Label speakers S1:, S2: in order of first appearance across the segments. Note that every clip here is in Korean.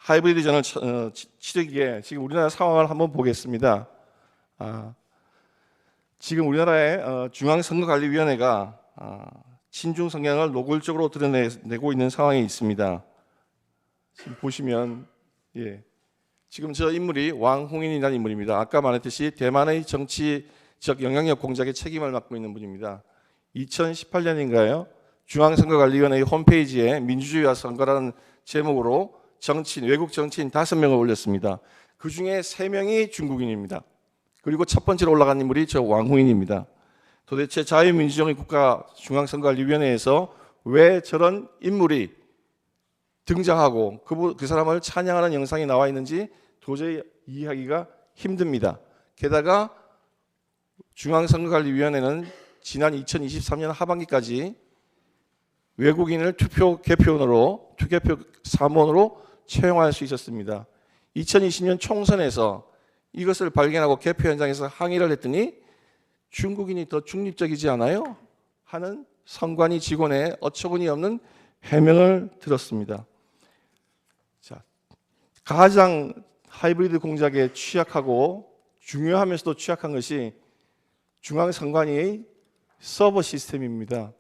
S1: 하이브리드전을 치르기에 지금 우리나라 상황을 한번 보겠습니다. 지금 우리나라의 중앙선거관리위원회가 친중 성향을 노골적으로 드러내고 있는 상황이 있습니다. 지금 보시면 지금 저 인물이 왕홍인이라는 인물입니다. 아까 말했듯이 대만의 정치적 영향력 공작의 책임을 맡고 있는 분입니다. 2018년인가요? 중앙선거관리위원회 홈페이지에 민주주의와 선거라는 제목으로 외국 정치인 5명을 올렸습니다. 그 중에 3명이 중국인입니다. 그리고 첫 번째로 올라간 인물이 저 왕홍인입니다. 도대체 자유민주주의 국가 중앙선거관리위원회에서 왜 저런 인물이 등장하고 그 사람을 찬양하는 영상이 나와 있는지 도저히 이해하기가 힘듭니다. 게다가 중앙선거관리위원회는 지난 2023년 하반기까지 외국인을 투표 사무원으로 채용할 수 있었습니다. 2020년 총선에서 이것을 발견하고 개표 현장에서 항의를 했더니 중국인이 더 중립적이지 않아요? 하는 선관위 직원의 어처구니 없는 해명을 들었습니다. 자, 가장 하이브리드 공작에 취약하고 중요하면서도 취약한 것이 중앙선관위의 서버 시스템입니다.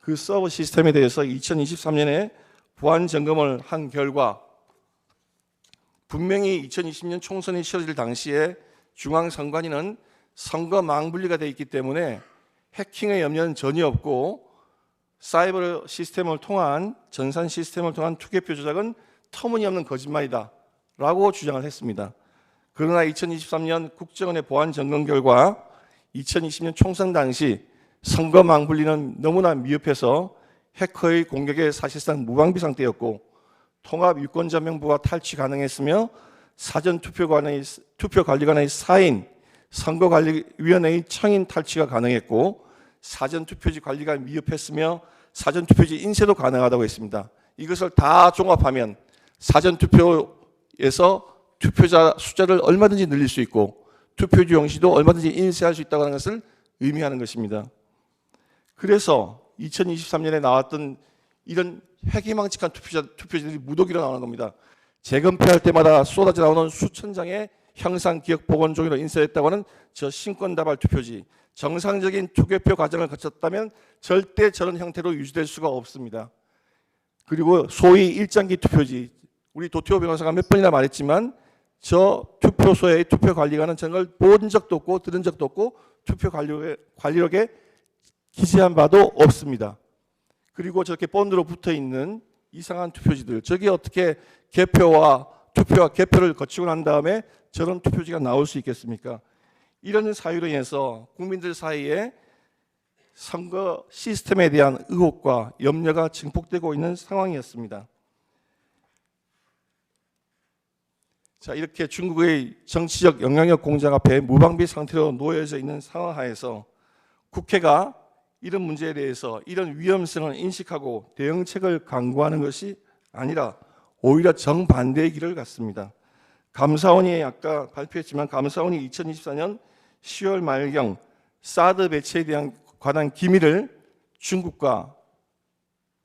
S1: 그 서버 시스템에 대해서 2023년에 보안 점검을 한 결과 분명히 2020년 총선이 치러질 당시에 중앙선관위는 선거 망분리가 되어 있기 때문에 해킹의 염려는 전혀 없고 사이버 시스템을 통한 전산 시스템을 통한 투개표 조작은 터무니없는 거짓말이다 라고 주장을 했습니다. 그러나 2023년 국정원의 보안 점검 결과 2020년 총선 당시 선거 망분리는 너무나 미흡해서 해커의 공격에 사실상 무방비 상태였고 통합유권자명부가 탈취 가능했으며 사전투표관리관의 사인 선거관리위원회의 청인 탈취가 가능했고 사전투표지 관리가 미흡했으며 사전투표지 인쇄도 가능하다고 했습니다. 이것을 다 종합하면 사전투표에서 투표자 숫자를 얼마든지 늘릴 수 있고 투표지 용지도 얼마든지 인쇄할 수 있다고 하는 것을 의미하는 것입니다. 그래서 2023년에 나왔던 이런 회기망측한 투표지들이 무더기로 나오는 겁니다. 재검표할 때마다 쏟아져 나오는 수천 장의 형상 기억 복원 종이로 인쇄했다고 하는 저 신권다발 투표지, 정상적인 투개표 과정을 거쳤다면 절대 저런 형태로 유지될 수가 없습니다. 그리고 소위 일장기 투표지, 우리 도태호 변호사가 몇 번이나 말했지만 저 투표소의 투표관리관은 저걸 본 적도 없고 들은 적도 없고 투표 관리록에 기재한 바도 없습니다. 그리고 저렇게 본드로 붙어 있는 이상한 투표지들, 저게 어떻게 개표와 개표를 거치고 난 다음에 저런 투표지가 나올 수 있겠습니까? 이런 사유로 인해서 국민들 사이에 선거 시스템에 대한 의혹과 염려가 증폭되고 있는 상황이었습니다. 자, 이렇게 중국의 정치적 영향력 공작 앞에 무방비 상태로 놓여져 있는 상황 하에서 국회가 이런 문제에 대해서 이런 위험성을 인식하고 대응책을 강구하는 것이 아니라 오히려 정반대의 길을 갔습니다. 감사원이 아까 발표했지만 감사원이 2024년 10월 말경 사드 배치에 관한 기밀을 중국과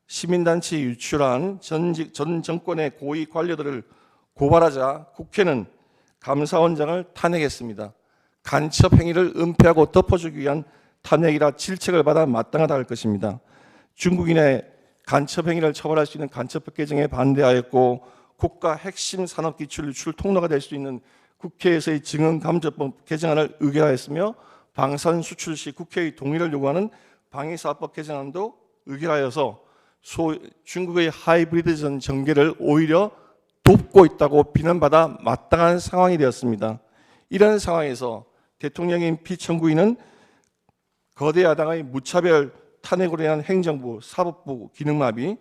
S1: 시민단체에 유출한 전 정권의 고위 관료들을 고발하자 국회는 감사원장을 탄핵했습니다. 간첩 행위를 은폐하고 덮어주기 위한 탄핵이라 질책을 받아 마땅하다 할 것입니다. 중국인의 간첩 행위를 처벌할 수 있는 간첩법 개정에 반대하였고 국가 핵심 산업기술 유출 통로가 될 수 있는 국회에서의 증언감정법 개정안을 의결하였으며 방산 수출 시 국회의 동의를 요구하는 방위사업법 개정안도 의결하여서 중국의 하이브리드 전개를 오히려 돕고 있다고 비난받아 마땅한 상황이 되었습니다. 이런 상황에서 대통령인 피청구인은 거대 야당의 무차별 탄핵으로 인한 행정부, 사법부 기능마비,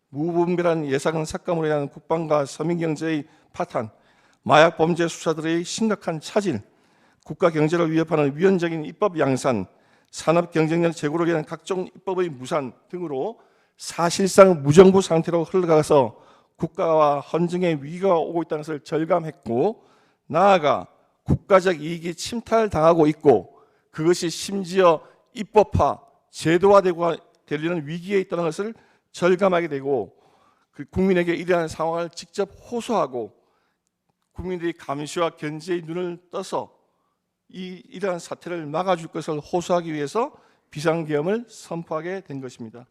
S1: 무분별한 예산 삭감으로 인한 국방과 서민경제의 파탄, 마약 범죄 수사들의 심각한 차질, 국가 경제를 위협하는 위헌적인 입법 양산, 산업 경쟁력 제고를 위한 각종 입법의 무산 등으로 사실상 무정부 상태로 흘러가서 국가와 헌정의 위기가 오고 있다는 것을 절감했고 나아가 국가적 이익이 침탈당하고 있고 그것이 심지어 입법화, 제도화되고 되려는 위기에 있다는 것을 절감하게 되고 그 국민에게 이러한 상황을 직접 호소하고 국민들이 감시와 견제의 눈을 떠서 이러한 사태를 막아줄 것을 호소하기 위해서 비상계엄을 선포하게 된 것입니다.